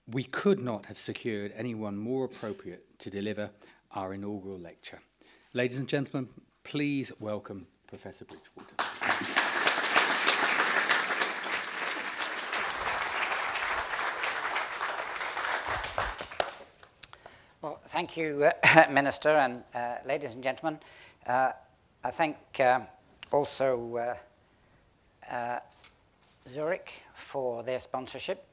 we could not have secured anyone more appropriate to deliver our inaugural lecture. Ladies and gentlemen, please welcome Professor Bridgewater. Well, thank you, Minister, and ladies and gentlemen. I thank also Zurich for their sponsorship,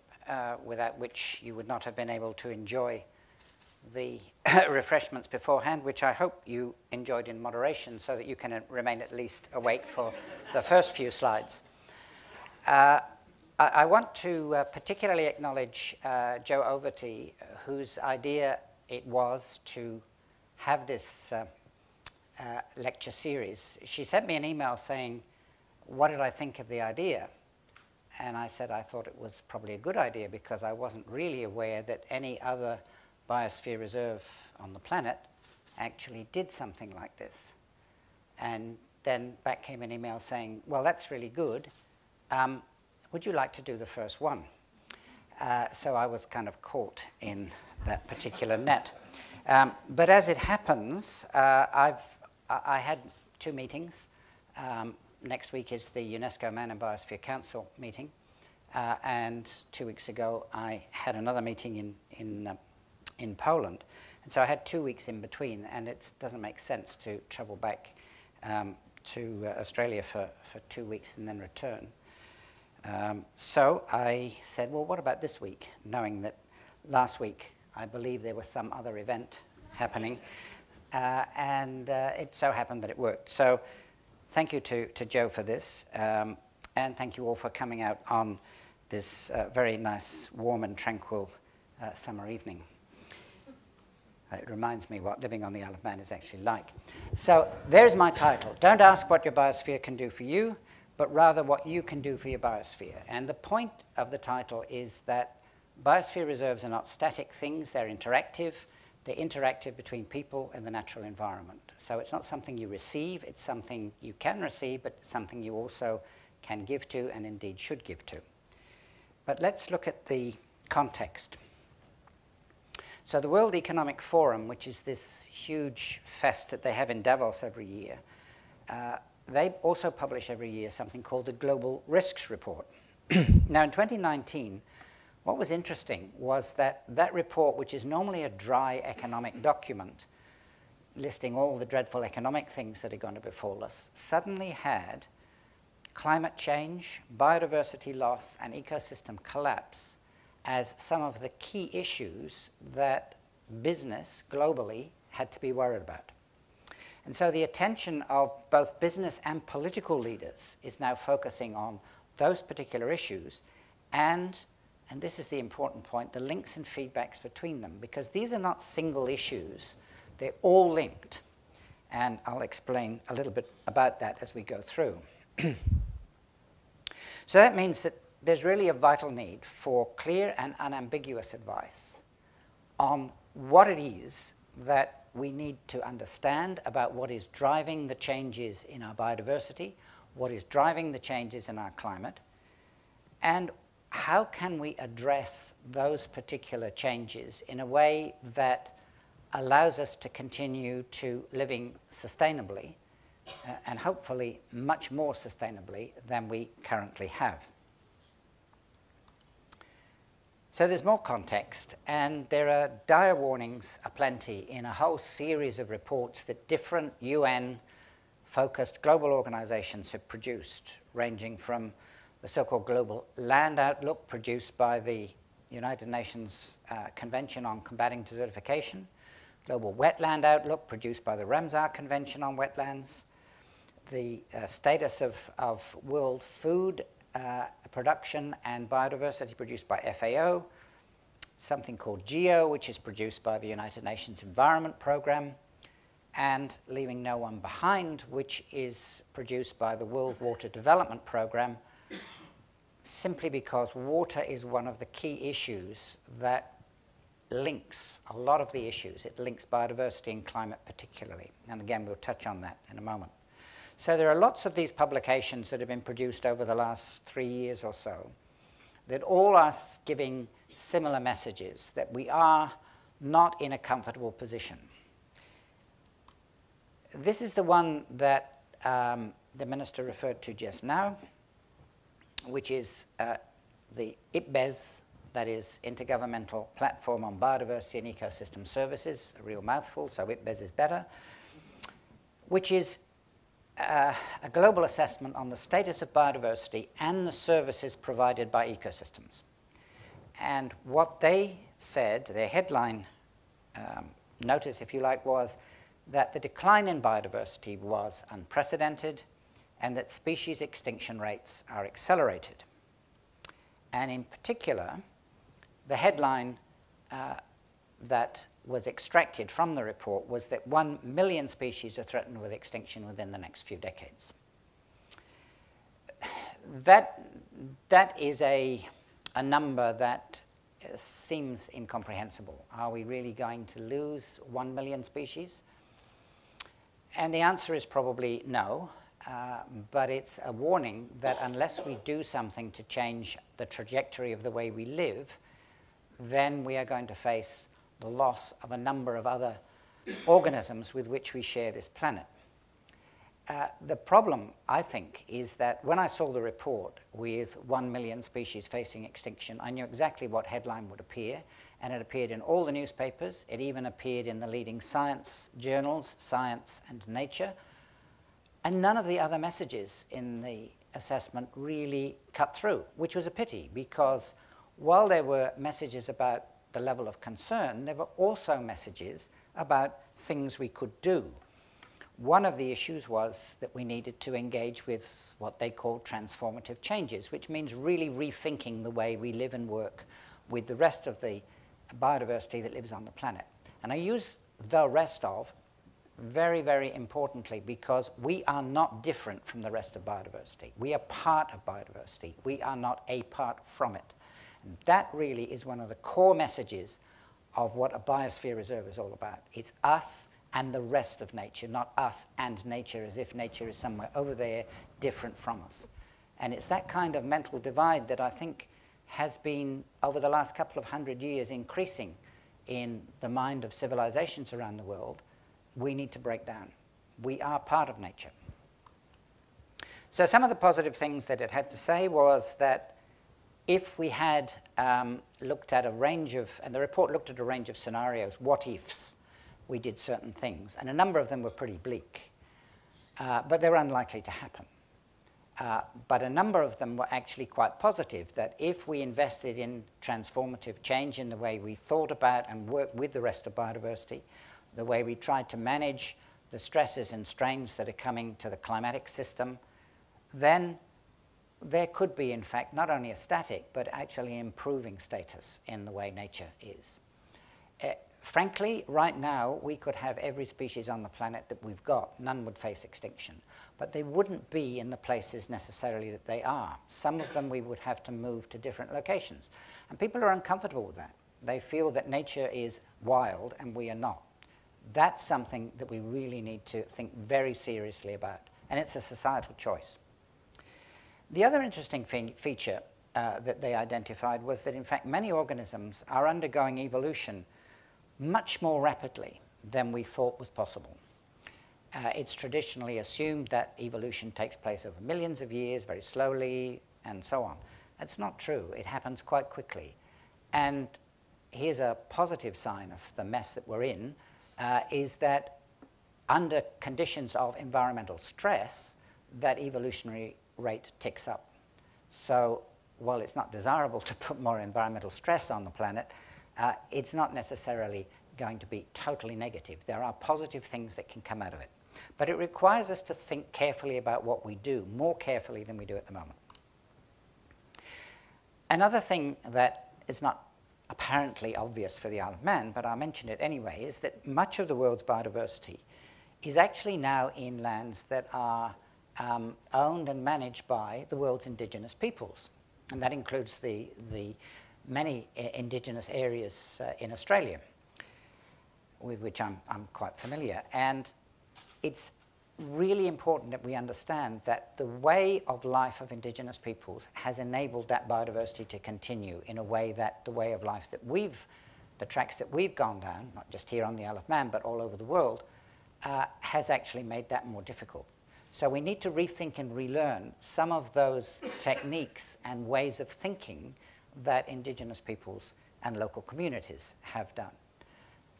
without which you would not have been able to enjoy the refreshments beforehand, which I hope you enjoyed in moderation so that you can remain at least awake for the first few slides. I want to particularly acknowledge Jo Overty, whose idea it was to have this lecture series. She sent me an email saying, what did I think of the idea? And I said I thought it was probably a good idea because I wasn't really aware that any other biosphere reserve on the planet actually did something like this. And then back came an email saying, well, that's really good. Would you like to do the first one? So I was kind of caught in that particular net. But as it happens, I had two meetings. Next week is the UNESCO Man and Biosphere Council meeting. And 2 weeks ago, I had another meeting in Poland. And so I had 2 weeks in between, and it doesn't make sense to travel back to Australia for 2 weeks and then return. So I said, well, what about this week? Knowing that last week, I believe there was some other event happening, and it so happened that it worked. So thank you to Jo for this, and thank you all for coming out on this very nice, warm and tranquil summer evening. It reminds me what living on the Isle of Man is actually like. So there's my title. Don't ask what your biosphere can do for you, but rather what you can do for your biosphere. And the point of the title is that biosphere reserves are not static things, they're interactive. They're interactive between people and the natural environment. So it's not something you receive, it's something you can receive, but something you also can give to and indeed should give to. But let's look at the context. So the World Economic Forum, which is this huge fest that they have in Davos every year, they also publish every year something called the Global Risks Report. Now in 2019, what was interesting was that that report, which is normally a dry economic document, listing all the dreadful economic things that are going to befall us, suddenly had climate change, biodiversity loss, and ecosystem collapse as some of the key issues that business globally had to be worried about. And so the attention of both business and political leaders is now focusing on those particular issues and this is the important point, the links and feedbacks between them, because these are not single issues, they're all linked. And I'll explain a little bit about that as we go through. So that means that there's really a vital need for clear and unambiguous advice on what it is that we need to understand about what is driving the changes in our biodiversity, what is driving the changes in our climate, and how can we address those particular changes in a way that allows us to continue to living sustainably and hopefully much more sustainably than we currently have. So there's more context, and there are dire warnings aplenty in a whole series of reports that different UN-focused global organizations have produced, ranging from the so-called Global Land Outlook produced by the United Nations Convention on Combating Desertification, Global Wetland Outlook produced by the Ramsar Convention on Wetlands, the status of world food production and biodiversity produced by FAO, something called GEO, which is produced by the United Nations Environment Programme, and Leaving No One Behind, which is produced by the World Water Development Programme, simply because water is one of the key issues that links a lot of the issues. It links biodiversity and climate particularly. And again, we'll touch on that in a moment. So there are lots of these publications that have been produced over the last 3 years or so that all are giving similar messages, that we are not in a comfortable position. This is the one that the Minister referred to just now, which is the IPBES, that is Intergovernmental Platform on Biodiversity and Ecosystem Services, a real mouthful, so IPBES is better, which is a global assessment on the status of biodiversity and the services provided by ecosystems. And what they said, their headline notice, if you like, was that the decline in biodiversity was unprecedented and that species extinction rates are accelerated. And in particular, the headline that was extracted from the report was that 1 million species are threatened with extinction within the next few decades. That is a number that seems incomprehensible. Are we really going to lose 1 million species? And the answer is probably no, but it's a warning that unless we do something to change the trajectory of the way we live, then we are going to face the loss of a number of other organisms with which we share this planet. The problem, I think, is that when I saw the report with 1 million species facing extinction, I knew exactly what headline would appear, and it appeared in all the newspapers. It even appeared in the leading science journals, Science and Nature, and none of the other messages in the assessment really cut through, which was a pity, because while there were messages about the level of concern, there were also messages about things we could do. One of the issues was that we needed to engage with what they call transformative changes, which means really rethinking the way we live and work with the rest of the biodiversity that lives on the planet. And I use the rest of very, very importantly, because we are not different from the rest of biodiversity. We are part of biodiversity. We are not a part from it. And that really is one of the core messages of what a biosphere reserve is all about. It's us and the rest of nature, not us and nature, as if nature is somewhere over there different from us. And it's that kind of mental divide that I think has been, over the last couple of 100 years, increasing in the mind of civilizations around the world. We need to break down. We are part of nature. So some of the positive things that it had to say was that if we had looked at a range of, and the report looked at a range of scenarios, what ifs, we did certain things, and a number of them were pretty bleak, but they were unlikely to happen. But a number of them were actually quite positive, that if we invested in transformative change in the way we thought about and worked with the rest of biodiversity, the way we tried to manage the stresses and strains that are coming to the climatic system, then there could be, in fact, not only a static, but actually improving status in the way nature is. Frankly, right now, we could have every species on the planet that we've got. None would face extinction. But they wouldn't be in the places necessarily that they are. Some of them we would have to move to different locations. And people are uncomfortable with that. They feel that nature is wild and we are not. That's something that we really need to think very seriously about. And it's a societal choice. The other interesting feature that they identified was that, in fact, many organisms are undergoing evolution much more rapidly than we thought was possible. It's traditionally assumed that evolution takes place over millions of years, very slowly, and so on. That's not true. It happens quite quickly. And here's a positive sign of the mess that we're in, is that under conditions of environmental stress, that evolutionary rate ticks up. So while it's not desirable to put more environmental stress on the planet, it's not necessarily going to be totally negative. There are positive things that can come out of it. But it requires us to think carefully about what we do, more carefully than we do at the moment. Another thing that is not apparently obvious for the Isle of Man, but I'll mention it anyway, is that much of the world's biodiversity is actually now in lands that are owned and managed by the world's indigenous peoples. And that includes the many indigenous areas in Australia, with which I'm quite familiar. And it's really important that we understand that the way of life of indigenous peoples has enabled that biodiversity to continue in a way that the way of life that the tracks that we've gone down, not just here on the Isle of Man, but all over the world, has actually made that more difficult. So we need to rethink and relearn some of those techniques and ways of thinking that indigenous peoples and local communities have done.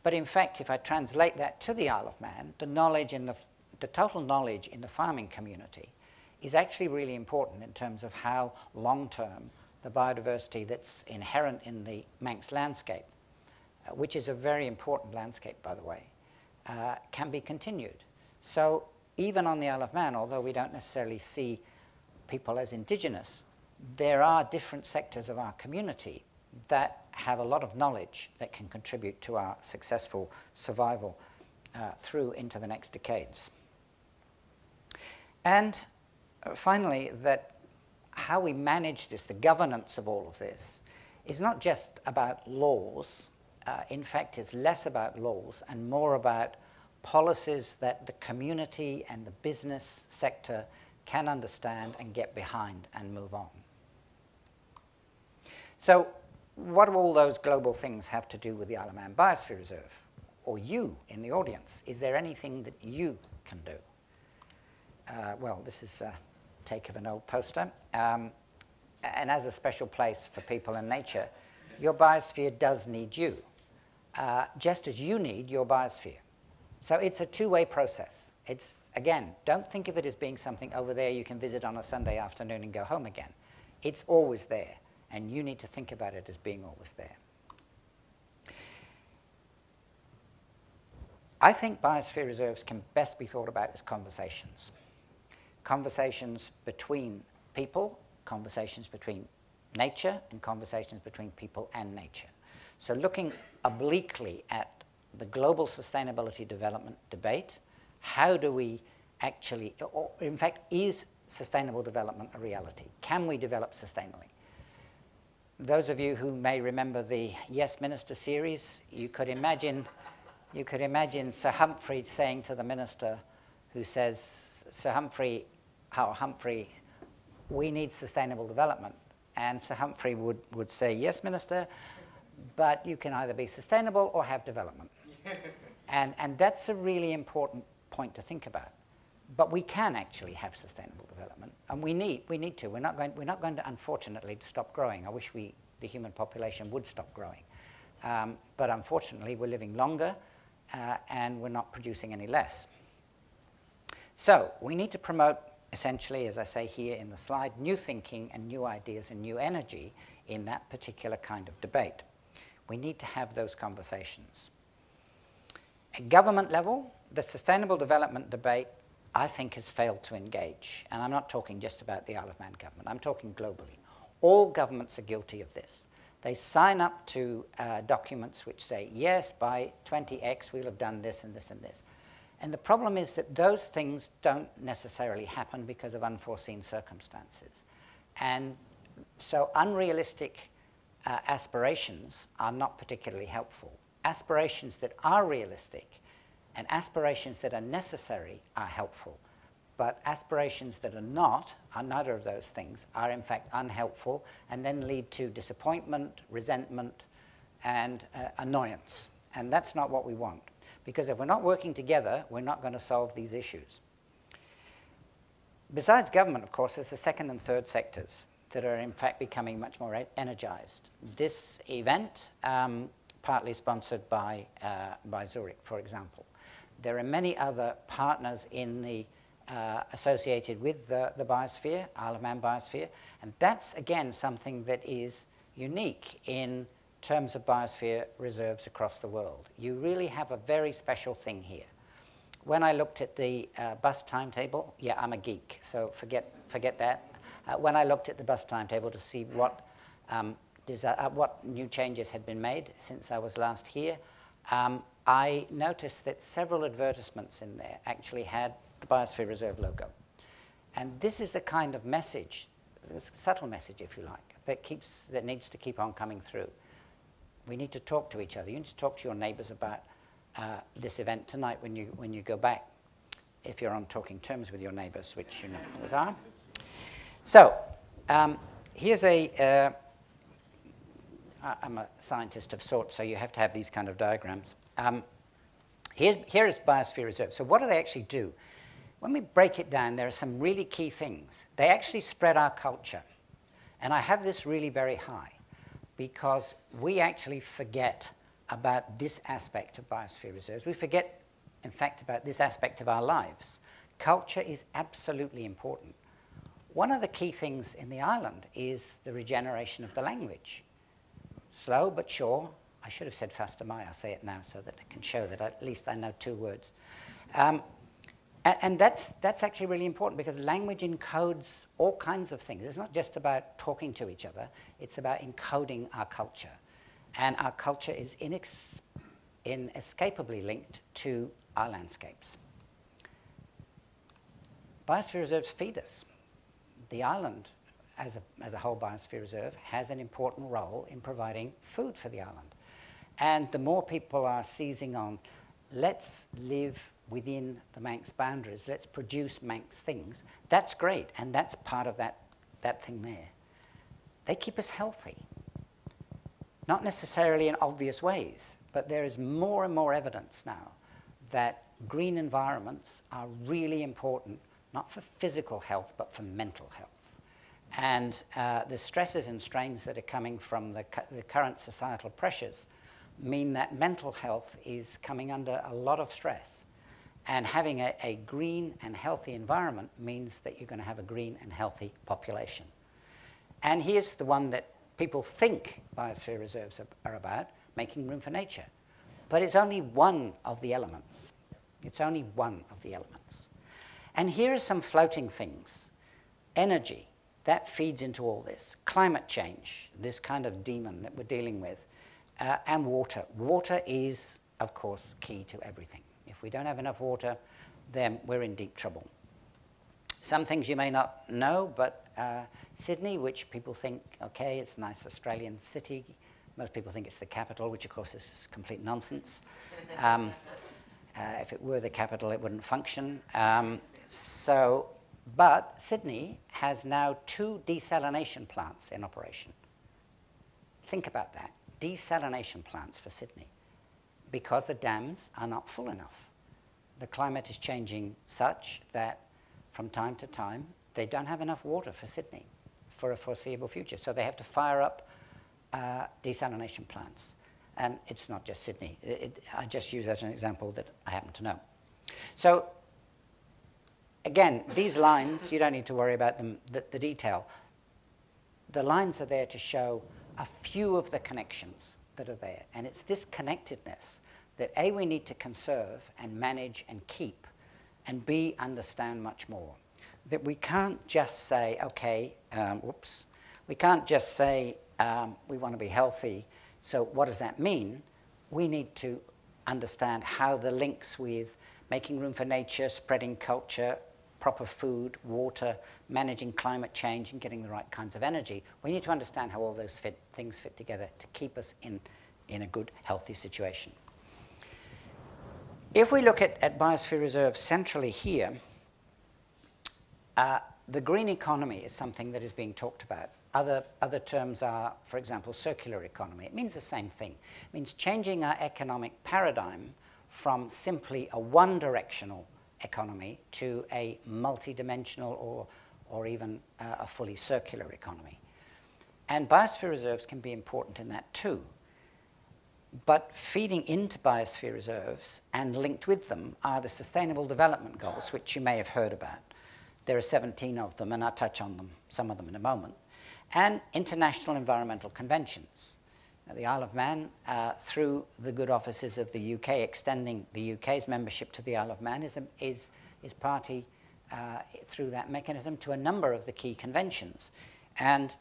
But in fact, if I translate that to the Isle of Man, the total knowledge in the farming community is actually really important in terms of how long-term the biodiversity that's inherent in the Manx landscape, which is a very important landscape, by the way, can be continued. So even on the Isle of Man, although we don't necessarily see people as indigenous, there are different sectors of our community that have a lot of knowledge that can contribute to our successful survival through into the next decades. And finally, that how we manage this, the governance of all of this, is not just about laws. In fact, it's less about laws and more about policies that the community and the business sector can understand and get behind and move on. So what do all those global things have to do with the Isle of Man Biosphere Reserve? Or you in the audience, is there anything that you can do? Well, this is a take of an old poster. And as a special place for people and nature, your biosphere does need you, just as you need your biosphere. So it's a two-way process. It's, again, don't think of it as being something over there you can visit on a Sunday afternoon and go home again. It's always there, and you need to think about it as being always there. I think biosphere reserves can best be thought about as conversations. Conversations between people, conversations between nature, and conversations between people and nature. So looking obliquely at the global sustainability development debate, how do we actually, or in fact, is sustainable development a reality? Can we develop sustainably? Those of you who may remember the Yes Minister series, you could imagine Sir Humphrey saying to the minister who says, Sir Humphrey, we need sustainable development. And Sir Humphrey would say, yes, Minister, but you can either be sustainable or have development. And that's a really important point to think about. But we can actually have sustainable development, and we need to. We're not going to, unfortunately, stop growing. I wish the human population would stop growing. But unfortunately, we're living longer, and we're not producing any less. So we need to promote, essentially, as I say here in the slide, new thinking and new ideas and new energy in that particular kind of debate. We need to have those conversations. At government level, the sustainable development debate, I think, has failed to engage. And I'm not talking just about the Isle of Man government. I'm talking globally. All governments are guilty of this. They sign up to documents which say, yes, by 20X, we'll have done this and this and this. And the problem is that those things don't necessarily happen because of unforeseen circumstances. And so unrealistic aspirations are not particularly helpful. Aspirations that are realistic and aspirations that are necessary are helpful. But aspirations that are neither of those things, are in fact unhelpful and then lead to disappointment, resentment, and annoyance. And that's not what we want. Because if we're not working together, we're not going to solve these issues. Besides government, of course, there's the second and third sectors that are in fact becoming much more energized. This event, partly sponsored by Zurich, for example. There are many other partners in the associated with the biosphere, Isle of Man Biosphere, and that's again something that is unique in terms of biosphere reserves across the world. You really have a very special thing here. When I looked at the bus timetable, yeah, I'm a geek, so forget that. When I looked at the bus timetable to see what new changes had been made since I was last here, I noticed that several advertisements in there actually had the Biosphere Reserve logo. And this is the kind of message, this subtle message, if you like, that needs to keep on coming through. We need to talk to each other. You need to talk to your neighbors about this event tonight when you go back. if you're on talking terms with your neighbors, which you know always are. So here's I'm a scientist of sorts, so you have to have these kind of diagrams. Here is Biosphere Reserves. So what do they actually do? When we break it down, there are some really key things. They actually spread our culture. And I have this really very high because we actually forget about this aspect of Biosphere Reserves. We forget, in fact, about this aspect of our lives. Culture is absolutely important. One of the key things in the island is the regeneration of the language. Slow but sure. I should have said faster my, I'll say it now so that I can show that at least I know 2 words. And that's actually really important because language encodes all kinds of things. It's not just about talking to each other, it's about encoding our culture. And our culture is inescapably linked to our landscapes. Biosphere reserves feed us. The island, as a whole biosphere reserve, has an important role in providing food for the island. And the more people are seizing on, let's live within the Manx boundaries, let's produce Manx things, that's great, and that's part of that thing there. They keep us healthy. Not necessarily in obvious ways, but there is more and more evidence now that green environments are really important, not for physical health, but for mental health. And the stresses and strains that are coming from the current societal pressures mean that mental health is coming under a lot of stress. And having a green and healthy environment means that you're going to have a green and healthy population. And here's the one that people think biosphere reserves are about, making room for nature. But it's only one of the elements. It's only one of the elements. And here are some floating things. Energy, that feeds into all this. Climate change, this kind of demon that we're dealing with. And water. Water is, of course, key to everything. If we don't have enough water, then we're in deep trouble. Some things you may not know, but Sydney, which people think, okay, it's a nice Australian city. Most people think it's the capital, which of course is complete nonsense. If it were the capital, it wouldn't function. But Sydney has now 2 desalination plants in operation. Think about that. Desalination plants for Sydney, because the dams are not full enough. The climate is changing such that from time to time, they don't have enough water for Sydney for a foreseeable future. So they have to fire up desalination plants. And it's not just Sydney. I just use that as an example that I happen to know. So again, these lines, you don't need to worry about them, the detail. The lines are there to show a few of the connections that are there. And it's this connectedness that A, we need to conserve and manage and keep, and B, understand much more. That we can't just say, okay, we can't just say we want to be healthy, so what does that mean? We need to understand how the links with making room for nature, spreading culture, proper food, water, managing climate change, and getting the right kinds of energy. We need to understand how all those things fit together to keep us in a good, healthy situation. If we look at Biosphere Reserve centrally here, the green economy is something that is being talked about. Other terms are, for example, circular economy. It means the same thing. It means changing our economic paradigm from simply a one-directional economy to a multi-dimensional or even a fully circular economy. And biosphere reserves can be important in that too. But feeding into biosphere reserves and linked with them are the Sustainable Development Goals, which you may have heard about. There are 17 of them, and I'll touch on them, some of them in a moment. And international environmental conventions. Now, the Isle of Man, through the good offices of the UK, extending the UK's membership to the Isle of Man, is party through that mechanism to a number of the key conventions. And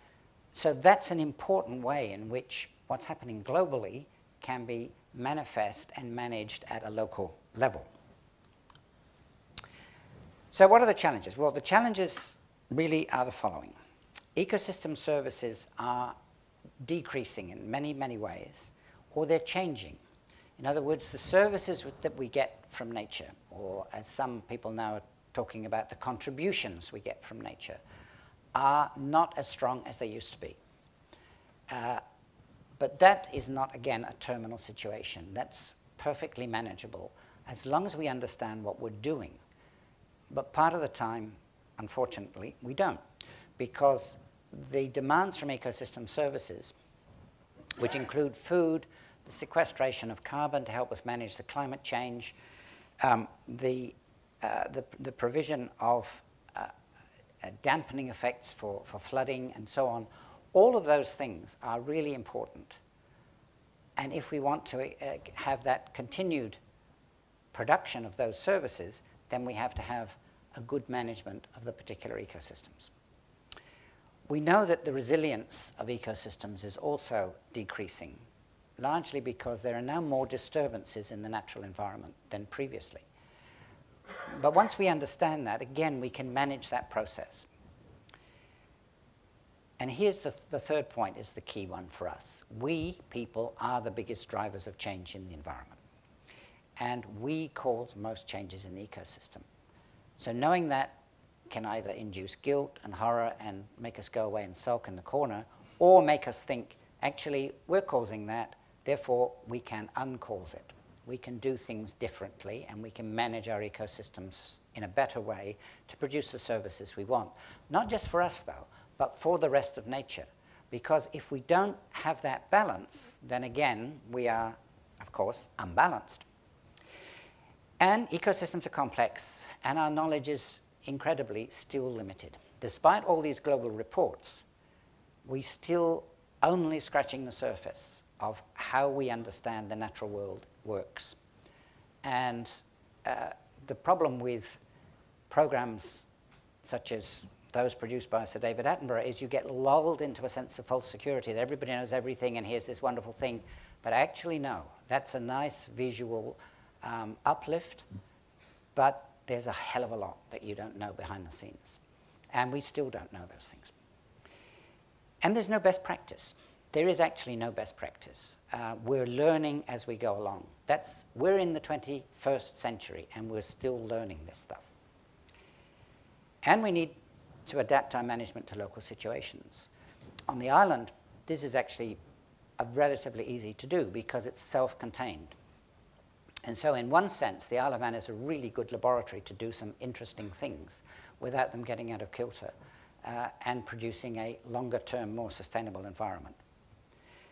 so that's an important way in which what's happening globally can be manifest and managed at a local level. So what are the challenges? Well, the challenges really are the following. Ecosystem services are decreasing in many, many ways, or they're changing. In other words, the services that we get from nature, or as some people now are talking about, the contributions we get from nature, are not as strong as they used to be. But that is not, again, a terminal situation. That's perfectly manageable as long as we understand what we're doing. But part of the time, unfortunately, we don't, because the demands from ecosystem services, which include food, the sequestration of carbon to help us manage the climate change, the provision of dampening effects for flooding and so on, all of those things are really important. And if we want to have that continued production of those services, then we have to have a good management of the particular ecosystems. We know that the resilience of ecosystems is also decreasing, largely because there are now more disturbances in the natural environment than previously. But once we understand that, again, we can manage that process. And here's the third point, is the key one for us. We, people, are the biggest drivers of change in the environment. And we cause most changes in the ecosystem. So knowing that can either induce guilt and horror and make us go away and sulk in the corner, or make us think, actually, we're causing that, therefore we can uncause it. We can do things differently, and we can manage our ecosystems in a better way to produce the services we want. Not just for us, though, but for the rest of nature. Because if we don't have that balance, then again, we are, of course, unbalanced. And ecosystems are complex, and our knowledge is incredibly still limited. Despite all these global reports, we're still only scratching the surface of how we understand the natural world works. And the problem with programs such as those produced by Sir David Attenborough is you get lulled into a sense of false security that everybody knows everything and here's this wonderful thing. But actually, no, that's a nice visual uplift, but there's a hell of a lot that you don't know behind the scenes. And we still don't know those things. And there's no best practice. There is actually no best practice. We're learning as we go along. We're in the 21st century, and we're still learning this stuff. And we need to adapt our management to local situations. On the island, this is actually relatively easy to do because it's self-contained. And so in one sense, the Isle of Man is a really good laboratory to do some interesting things without them getting out of kilter and producing a longer-term, more sustainable environment.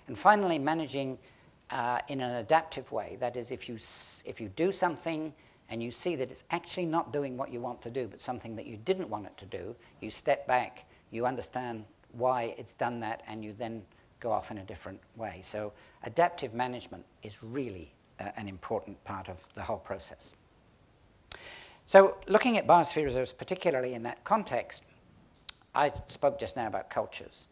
And finally, managing in an adaptive way. That is, if you do something and you see that it's actually not doing what you want to do, but something that you didn't want it to do, you step back, you understand why it's done that, and you then go off in a different way. So adaptive management is really an important part of the whole process. So looking at biosphere reserves, particularly in that context, I spoke just now about cultures.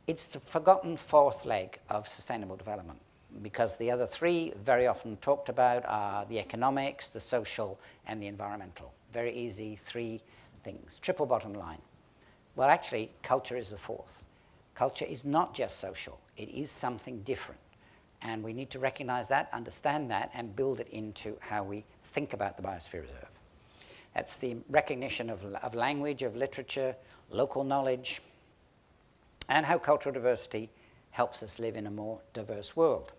It's the forgotten fourth leg of sustainable development, because the other three very often talked about are the economics, the social, and the environmental. Very easy, three things. Triple bottom line. Well, actually, culture is the fourth. Culture is not just social. It is something different. And we need to recognize that, understand that, and build it into how we think about the Biosphere Reserve. That's the recognition of language, of literature, local knowledge, and how cultural diversity helps us live in a more diverse world.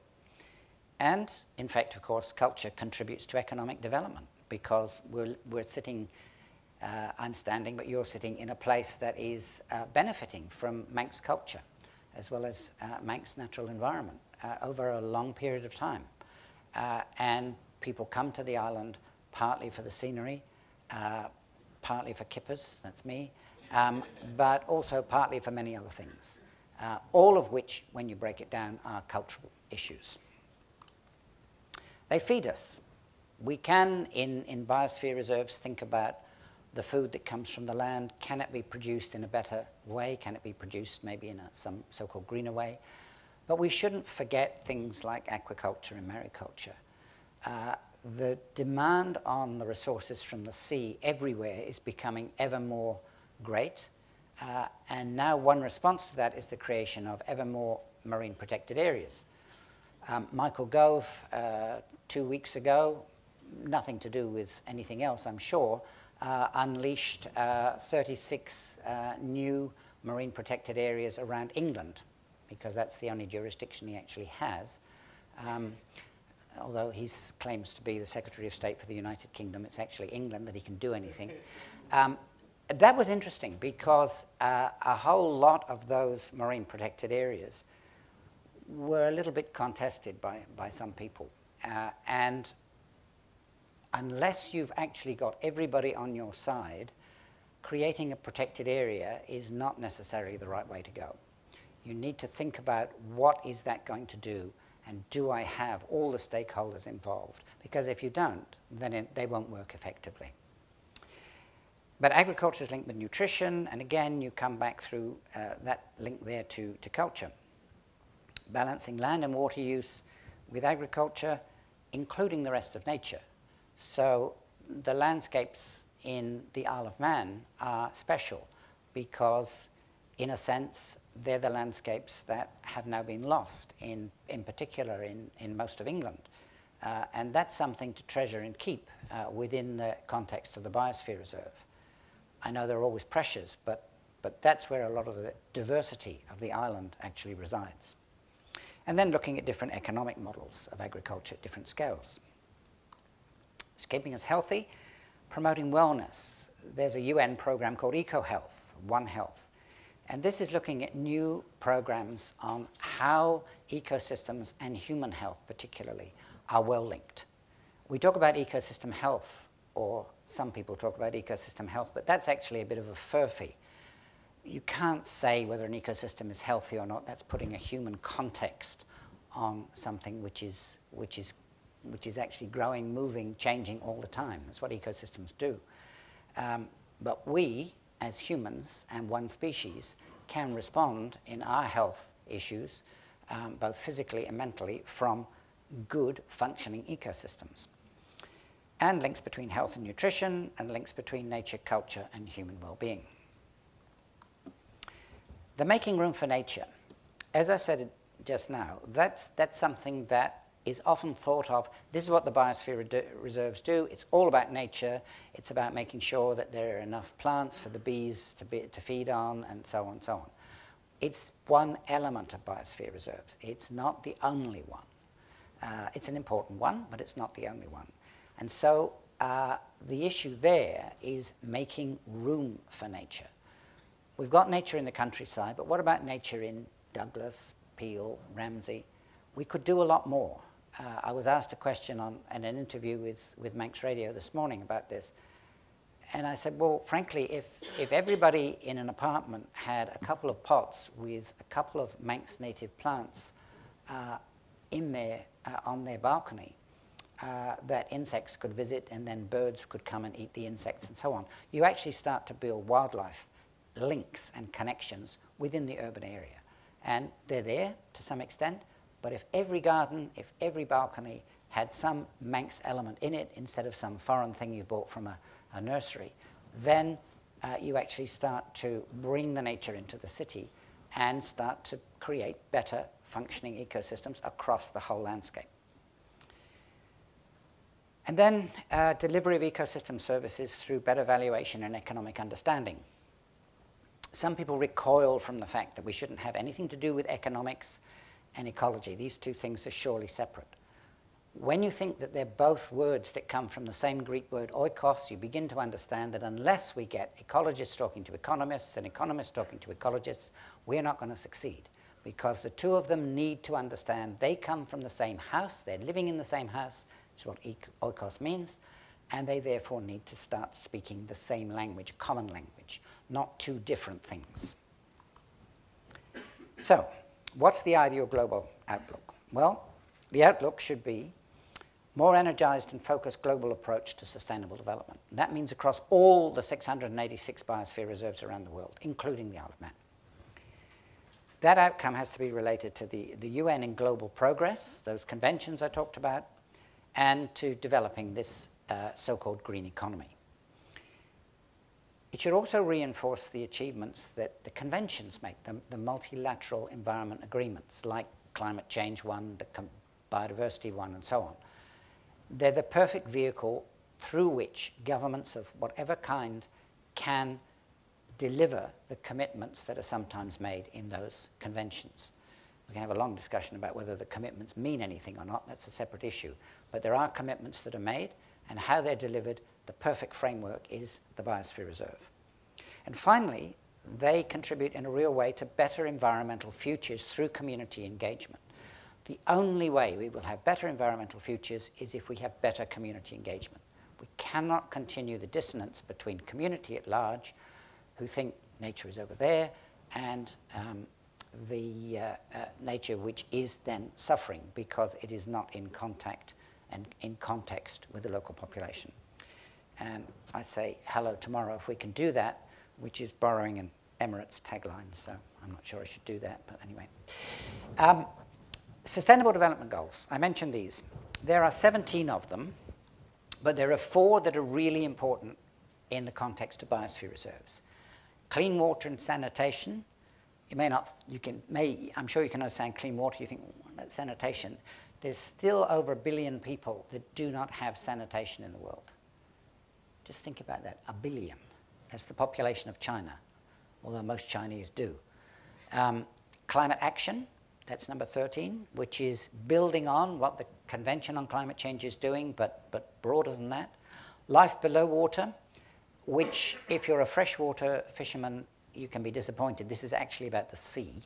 And, in fact, of course, culture contributes to economic development, because we're sitting, I'm standing, but you're sitting in a place that is benefiting from Manx culture, as well as Manx natural environment over a long period of time. And people come to the island partly for the scenery, partly for kippers, that's me, but also partly for many other things, all of which, when you break it down, are cultural issues. They feed us. We can, in biosphere reserves, think about the food that comes from the land. Can it be produced in a better way? Can it be produced maybe in some so-called greener way? But we shouldn't forget things like aquaculture and mariculture. The demand on the resources from the sea everywhere is becoming ever more great. And now one response to that is the creation of ever more marine protected areas. Michael Gove, 2 weeks ago, nothing to do with anything else, I'm sure, unleashed 36 new marine protected areas around England, because that's the only jurisdiction he actually has. Although he claims to be the Secretary of State for the United Kingdom, it's actually England that he can do anything. That was interesting because a whole lot of those marine protected areas were a little bit contested by some people. And unless you've actually got everybody on your side, creating a protected area is not necessarily the right way to go. You need to think about what is that going to do, and do I have all the stakeholders involved? Because if you don't, then they won't work effectively. But agriculture is linked with nutrition, and again, you come back through that link there to culture. Balancing land and water use with agriculture, including the rest of nature. So the landscapes in the Isle of Man are special because, in a sense, they're the landscapes that have now been lost, in particular in most of England. And that's something to treasure and keep within the context of the Biosphere Reserve. I know there are always pressures, but that's where a lot of the diversity of the island actually resides. And then looking at different economic models of agriculture at different scales. It's keeping us healthy, promoting wellness. There's a UN program called EcoHealth, One Health. And this is looking at new programs on how ecosystems and human health particularly are well linked. We talk about ecosystem health, or some people talk about ecosystem health, but that's actually a bit of a furphy. You can't say whether an ecosystem is healthy or not. That's putting a human context on something which is actually growing, moving, changing all the time. That's what ecosystems do. But we, as humans and one species, can respond in our health issues, both physically and mentally, from good functioning ecosystems. And links between health and nutrition, and links between nature, culture, and human well-being. The making room for nature. As I said just now, that's something that is often thought of. This is what the Biosphere Reserves do. It's all about nature. It's about making sure that there are enough plants for the bees to feed on, and so on and so on. It's one element of Biosphere Reserves. It's not the only one. It's an important one, but it's not the only one. And so the issue there is making room for nature. We've got nature in the countryside, but what about nature in Douglas, Peel, Ramsey? We could do a lot more. I was asked a question in an interview with Manx Radio this morning about this. And I said, well, frankly, if everybody in an apartment had a couple of pots with a couple of Manx native plants in there on their balcony, that insects could visit, and then birds could come and eat the insects and so on, you actually start to build wildlife links and connections within the urban area. And they're there to some extent, but if every garden, if every balcony had some Manx element in it instead of some foreign thing you bought from a nursery, then you actually start to bring the nature into the city and start to create better functioning ecosystems across the whole landscape. And then delivery of ecosystem services through better valuation and economic understanding. Some people recoil from the fact that we shouldn't have anything to do with economics and ecology. These two things are surely separate. When you think that they're both words that come from the same Greek word oikos, you begin to understand that unless we get ecologists talking to economists and economists talking to ecologists, we're not going to succeed, because the two of them need to understand they come from the same house, they're living in the same house, which is what oikos means, and they therefore need to start speaking the same language, a common language, not two different things. So, what's the ideal global outlook? Well, the outlook should be more energized and focused global approach to sustainable development. And that means across all the 686 biosphere reserves around the world, including the Isle of Man. That outcome has to be related to the UN in global progress, those conventions I talked about, and to developing this so-called green economy. It should also reinforce the achievements that the conventions make, the multilateral environment agreements, like Climate Change One, the biodiversity one, and so on. They're the perfect vehicle through which governments of whatever kind can deliver the commitments that are sometimes made in those conventions. We can have a long discussion about whether the commitments mean anything or not. That's a separate issue. But there are commitments that are made, and how they're delivered, the perfect framework is the Biosphere Reserve. And finally, they contribute in a real way to better environmental futures through community engagement. The only way we will have better environmental futures is if we have better community engagement. We cannot continue the dissonance between community at large, who think nature is over there, and the nature which is then suffering because it is not in contact and in context with the local population. And I say hello tomorrow if we can do that, which is borrowing an Emirates tagline, so I'm not sure I should do that, but anyway. Sustainable Development Goals, I mentioned these. There are 17 of them, but there are 4 that are really important in the context of Biosphere Reserves. Clean water and sanitation. I'm sure you can understand clean water. You think, that's sanitation. There's still over 1 billion people that do not have sanitation in the world. Just think about that, 1 billion. That's the population of China, although most Chinese do. Climate action, that's number 13, which is building on what the Convention on Climate Change is doing, but broader than that. Life below water, which if you're a freshwater fisherman, you can be disappointed. This is actually about the sea.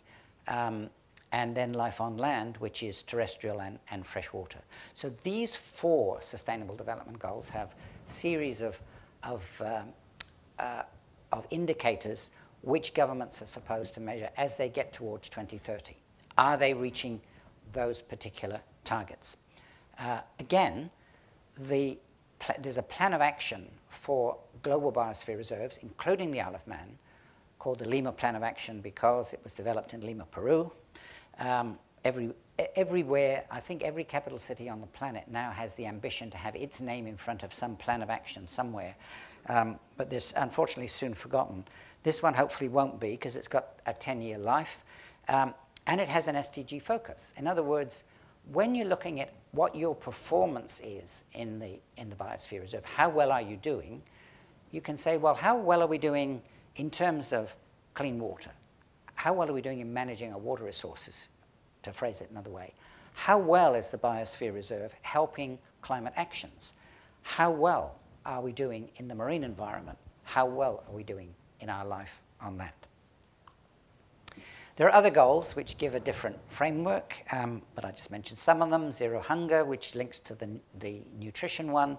And then life on land, which is terrestrial and freshwater. So these 4 Sustainable Development Goals have a series of indicators which governments are supposed to measure as they get towards 2030. Are they reaching those particular targets? Again, there's a plan of action for global biosphere reserves, including the Isle of Man, called the Lima Plan of Action because it was developed in Lima, Peru. Everywhere, I think every capital city on the planet now has the ambition to have its name in front of some plan of action somewhere. But this, unfortunately, soon forgotten. This one hopefully won't be because it's got a 10-year life. And it has an SDG focus. In other words, when you're looking at what your performance is in the Biosphere Reserve, how well are you doing, you can say, well, how well are we doing in terms of clean water? How well are we doing in managing our water resources, to phrase it another way? How well is the Biosphere Reserve helping climate actions? How well are we doing in the marine environment? How well are we doing in our life on land? There are other goals which give a different framework, but I just mentioned some of them. Zero hunger, which links to the nutrition one.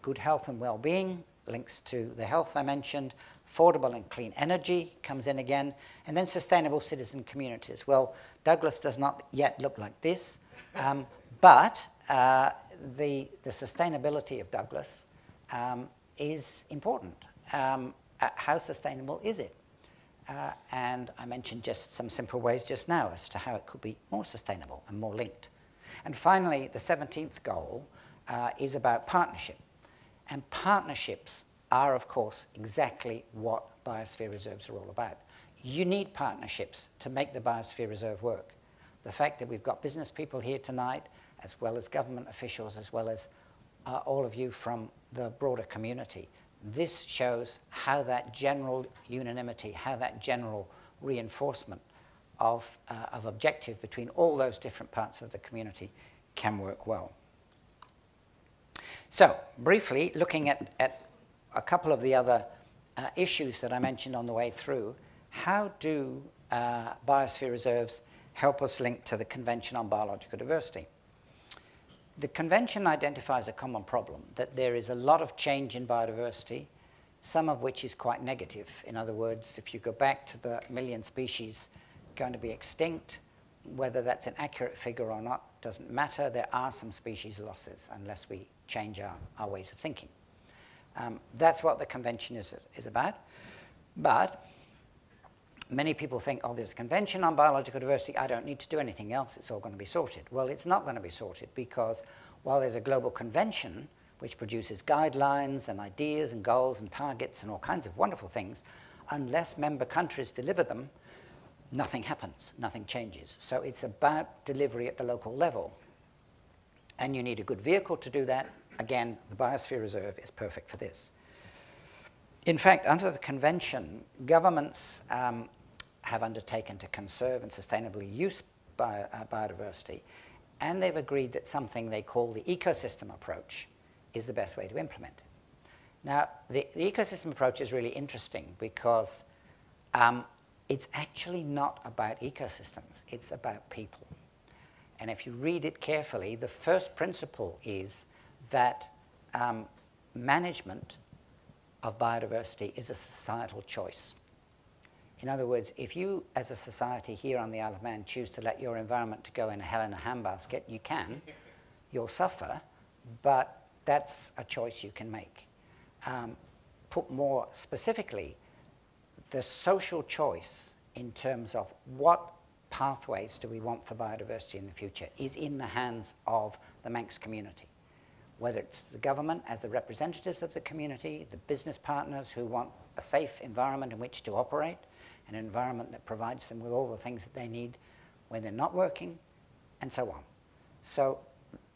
Good health and well-being links to the health I mentioned. Affordable and clean energy comes in again. And then sustainable citizen communities. Well, Douglas does not yet look like this, but the sustainability of Douglas is important. How sustainable is it? And I mentioned just some simple ways just now as to how it could be more sustainable and more linked. And finally, the 17th goal is about partnership. And partnerships are, of course, exactly what Biosphere Reserves are all about. You need partnerships to make the Biosphere Reserve work. The fact that we've got business people here tonight, as well as government officials, as well as all of you from the broader community, this shows how that general unanimity, how that general reinforcement of objective between all those different parts of the community can work well. So, briefly, looking at a couple of the other issues that I mentioned on the way through, how do Biosphere Reserves help us link to the Convention on Biological Diversity? The Convention identifies a common problem, that there is a lot of change in biodiversity, some of which is quite negative. In other words, if you go back to the 1 million species going to be extinct, whether that's an accurate figure or not doesn't matter. There are some species losses unless we change our ways of thinking. That's what the Convention is about. But many people think, oh, there's a Convention on Biological Diversity, I don't need to do anything else, it's all going to be sorted. Well, it's not going to be sorted because while there's a global convention which produces guidelines and ideas and goals and targets and all kinds of wonderful things, unless member countries deliver them, nothing happens, nothing changes. So it's about delivery at the local level. and you need a good vehicle to do that. Again, the Biosphere Reserve is perfect for this. In fact, under the convention, governments have undertaken to conserve and sustainably use biodiversity, and they've agreed that something they call the ecosystem approach is the best way to implement it. Now, the ecosystem approach is really interesting because it's actually not about ecosystems, it's about people. And if you read it carefully, the first principle is that management of biodiversity is a societal choice. In other words, if you, as a society here on the Isle of Man, choose to let your environment to go in a hell in a handbasket, you can. You'll suffer, but that's a choice you can make. Put more specifically, the social choice in terms of what pathways do we want for biodiversity in the future is in the hands of the Manx community. Whether it's the government as the representatives of the community, the business partners who want a safe environment in which to operate, an environment that provides them with all the things that they need when they're not working, and so on. So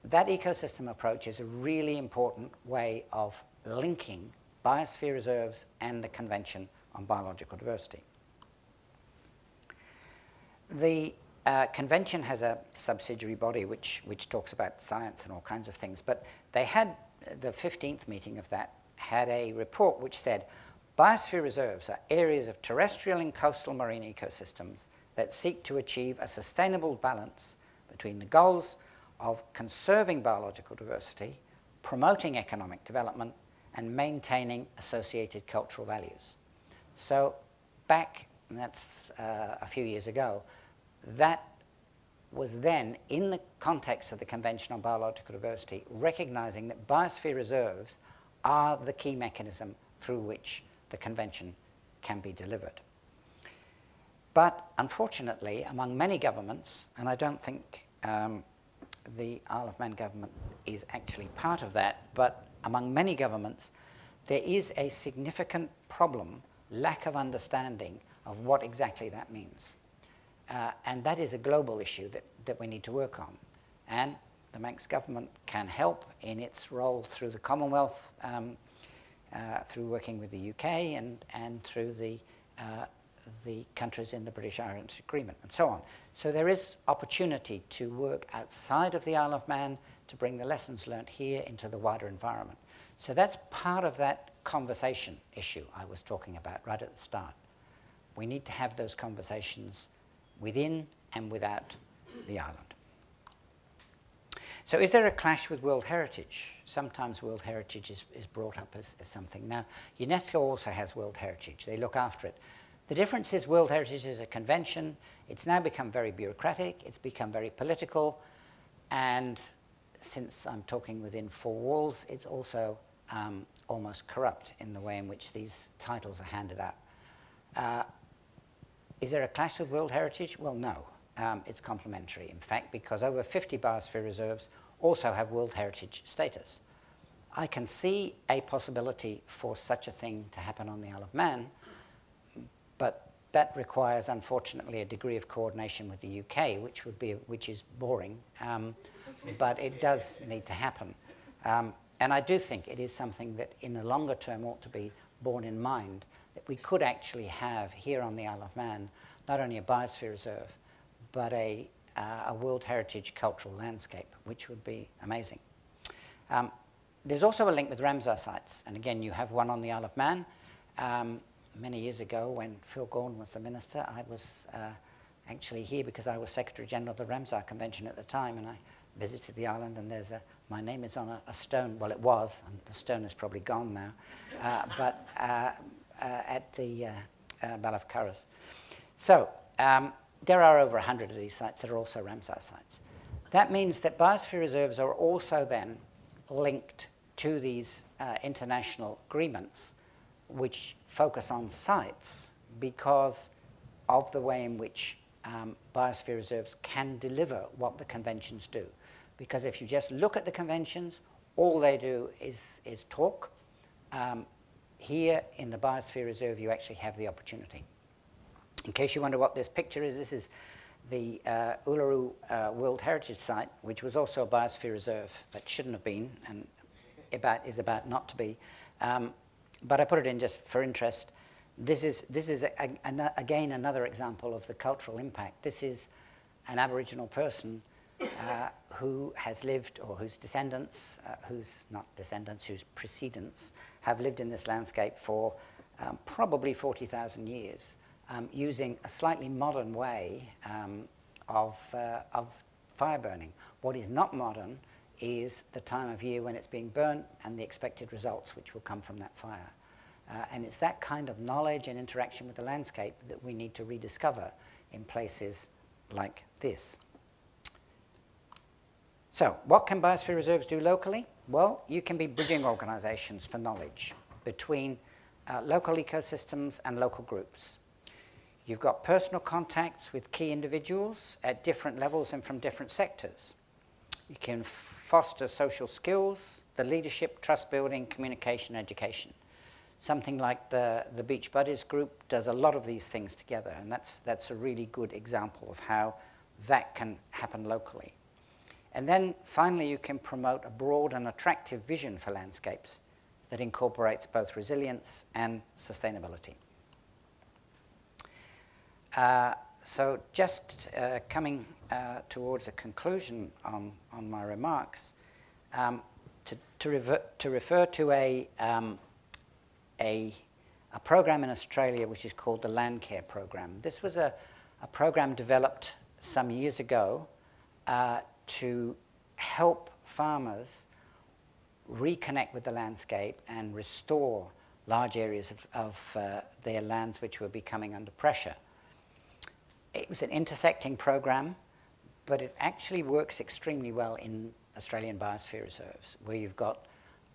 that ecosystem approach is a really important way of linking biosphere reserves and the Convention on Biological Diversity. The Convention has a subsidiary body which talks about science and all kinds of things, but they had, the 15th meeting of that, had a report which said, biosphere reserves are areas of terrestrial and coastal marine ecosystems that seek to achieve a sustainable balance between the goals of conserving biological diversity, promoting economic development, and maintaining associated cultural values. So back, and that's a few years ago, that was then in the context of the Convention on Biological Diversity, recognizing that biosphere reserves are the key mechanism through which the Convention can be delivered. But unfortunately, among many governments, and I don't think the Isle of Man government is actually part of that, but among many governments, there is a significant problem, lack of understanding of what exactly that means. And that is a global issue that we need to work on. And the Manx government can help in its role through the Commonwealth, through working with the UK and through the countries in the British Isles Agreement and so on. So there is opportunity to work outside of the Isle of Man to bring the lessons learnt here into the wider environment. So that's part of that conversation issue I was talking about right at the start. We need to have those conversations within and without the island. So is there a clash with World Heritage? Sometimes World Heritage is brought up as something. Now, UNESCO also has World Heritage. They look after it. The difference is World Heritage is a convention. It's now become very bureaucratic. It's become very political. And since I'm talking within four walls, it's also almost corrupt in the way in which these titles are handed out. Is there a clash with World Heritage? Well, no. It's complementary, in fact, because over 50 biosphere reserves also have World Heritage status. I can see a possibility for such a thing to happen on the Isle of Man, but that requires, unfortunately, a degree of coordination with the UK, which is boring, but it does need to happen. And I do think it is something that in the longer term ought to be borne in mind, that we could actually have here on the Isle of Man not only a biosphere reserve, but a World Heritage cultural landscape, which would be amazing. There's also a link with Ramsar sites, and again, you have one on the Isle of Man. Many years ago, when Phil Gordon was the minister, I was actually here because I was Secretary General of the Ramsar Convention at the time, and I visited the island, and there's my name is on a stone. Well, it was, and the stone is probably gone now, but at the Balafcaras. So there are over 100 of these sites that are also Ramsar sites. That means that biosphere reserves are also then linked to these international agreements which focus on sites because of the way in which biosphere reserves can deliver what the conventions do. Because if you just look at the conventions, all they do is talk. Here in the Biosphere Reserve, you actually have the opportunity. In case you wonder what this picture is, this is the Uluru World Heritage Site, which was also a Biosphere Reserve, but shouldn't have been, and is about not to be. But I put it in just for interest. This is again another example of the cultural impact. This is an Aboriginal person who has lived, or whose descendants, whose precedents have lived in this landscape for probably 40,000 years, using a slightly modern way of fire burning. What is not modern is the time of year when it's being burnt and the expected results which will come from that fire. And it's that kind of knowledge and interaction with the landscape that we need to rediscover in places like this. So, what can biosphere reserves do locally? Well, you can be bridging organizations for knowledge between local ecosystems and local groups. You've got personal contacts with key individuals at different levels and from different sectors. You can foster social skills, the leadership, trust building, communication, education. Something like the Beach Buddies group does a lot of these things together, and that's a really good example of how that can happen locally. And then finally, you can promote a broad and attractive vision for landscapes that incorporates both resilience and sustainability. So just coming towards a conclusion on my remarks, to refer to a program in Australia which is called the Land Care Program. This was a program developed some years ago to help farmers reconnect with the landscape and restore large areas of their lands which were becoming under pressure. It was an intersecting program, but it actually works extremely well in Australian biosphere reserves, where you've got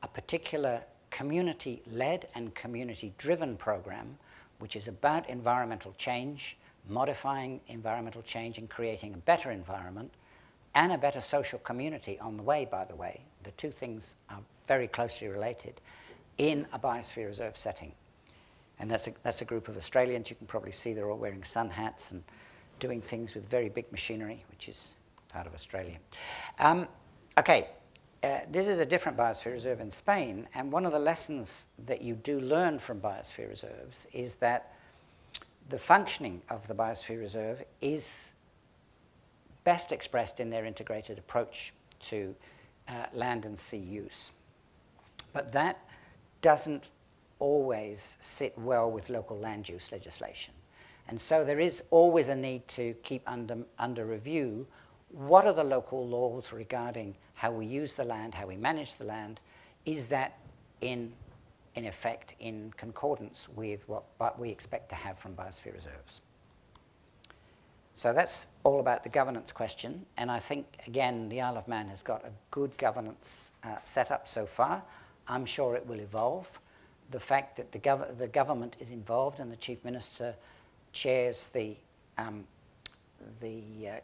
a particular community-led and community-driven program, which is about environmental change, modifying environmental change and creating a better environment, and a better social community on the way, by the way. The two things are very closely related in a biosphere reserve setting. And that's a group of Australians. You can probably see they're all wearing sun hats and doing things with very big machinery, which is part of Australia. This is a different biosphere reserve in Spain, and one of the lessons that you do learn from biosphere reserves is that the functioning of the biosphere reserve is best expressed in their integrated approach to land and sea use. But that doesn't always sit well with local land use legislation. And so there is always a need to keep under review what are the local laws regarding how we use the land, how we manage the land. Is that in effect in concordance with what we expect to have from biosphere reserves? So that's all about the governance question, and I think, again, the Isle of Man has got a good governance set up so far. I'm sure it will evolve. The fact that the government is involved and the Chief Minister chairs the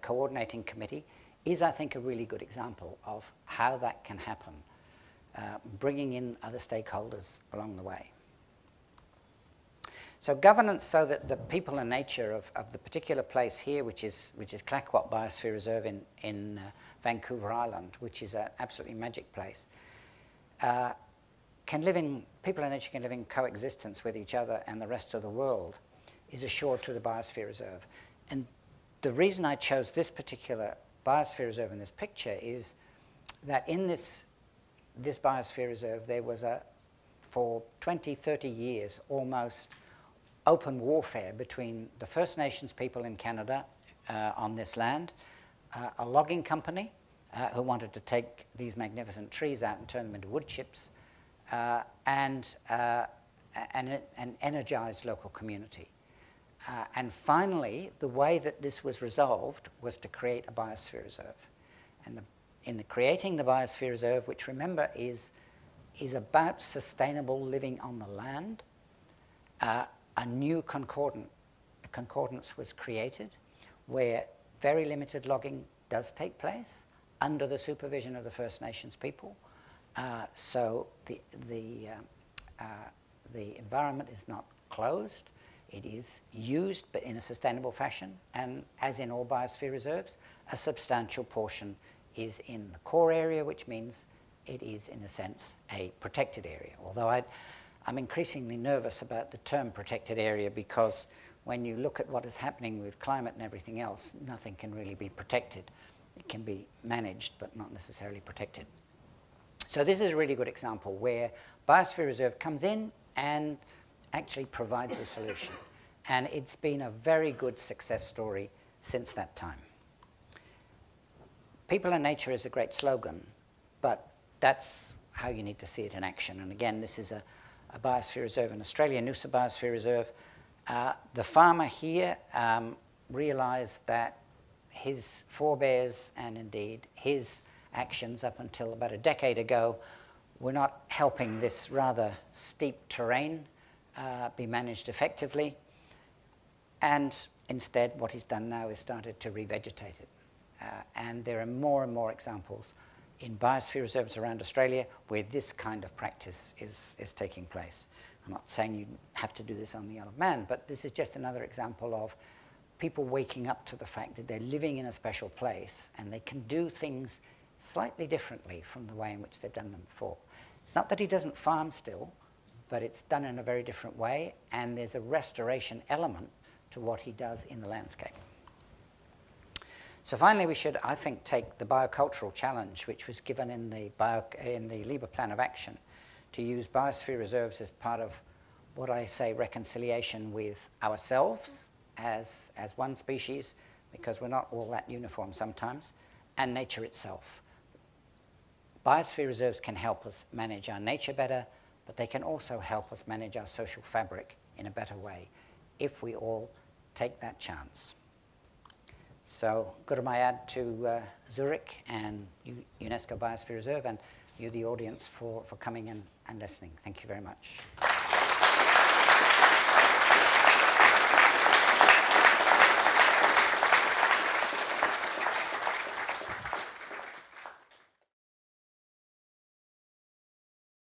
coordinating committee is, I think, a really good example of how that can happen, bringing in other stakeholders along the way. So governance, so that the people and nature of the particular place here, which is Clayoquot Biosphere Reserve in Vancouver Island, which is an absolutely magic place, people and nature can live in coexistence with each other and the rest of the world, is assured to the Biosphere Reserve. And the reason I chose this particular Biosphere Reserve in this picture is that in this Biosphere Reserve, there was for 20, 30 years, almost open warfare between the First Nations people in Canada on this land, a logging company who wanted to take these magnificent trees out and turn them into wood chips, and an energized local community. And finally, the way that this was resolved was to create a Biosphere Reserve. And in creating the Biosphere Reserve, which, remember, is about sustainable living on the land, a new concordance was created where very limited logging does take place under the supervision of the First Nations people. So the environment is not closed. It is used, but in a sustainable fashion, and as in all biosphere reserves, a substantial portion is in the core area, which means it is, in a sense, a protected area. Although I'm increasingly nervous about the term protected area, because when you look at what is happening with climate and everything else, nothing can really be protected. It can be managed, but not necessarily protected. So this is a really good example where Biosphere Reserve comes in and actually provides a solution. And it's been a very good success story since that time. People and nature is a great slogan, but that's how you need to see it in action. And again, this is a Biosphere Reserve in Australia, Nusa Biosphere Reserve. The farmer here realized that his forebears, and indeed his actions up until about a decade ago, were not helping this rather steep terrain be managed effectively. And instead, what he's done now is started to revegetate it. And there are more and more examples in biosphere reserves around Australia where this kind of practice is taking place. I'm not saying you have to do this on the Isle of Man, but this is just another example of people waking up to the fact that they're living in a special place and they can do things slightly differently from the way in which they've done them before. It's not that he doesn't farm still, but it's done in a very different way, and there's a restoration element to what he does in the landscape. So finally, we should, I think, take the biocultural challenge, which was given in the Lima Plan of Action, to use biosphere reserves as part of what I say reconciliation with ourselves as one species, because we're not all that uniform sometimes, and nature itself. Biosphere reserves can help us manage our nature better, but they can also help us manage our social fabric in a better way if we all take that chance. So, gurmayad to Zurich and UNESCO Biosphere Reserve, and you, the audience, for coming in and listening. Thank you very much.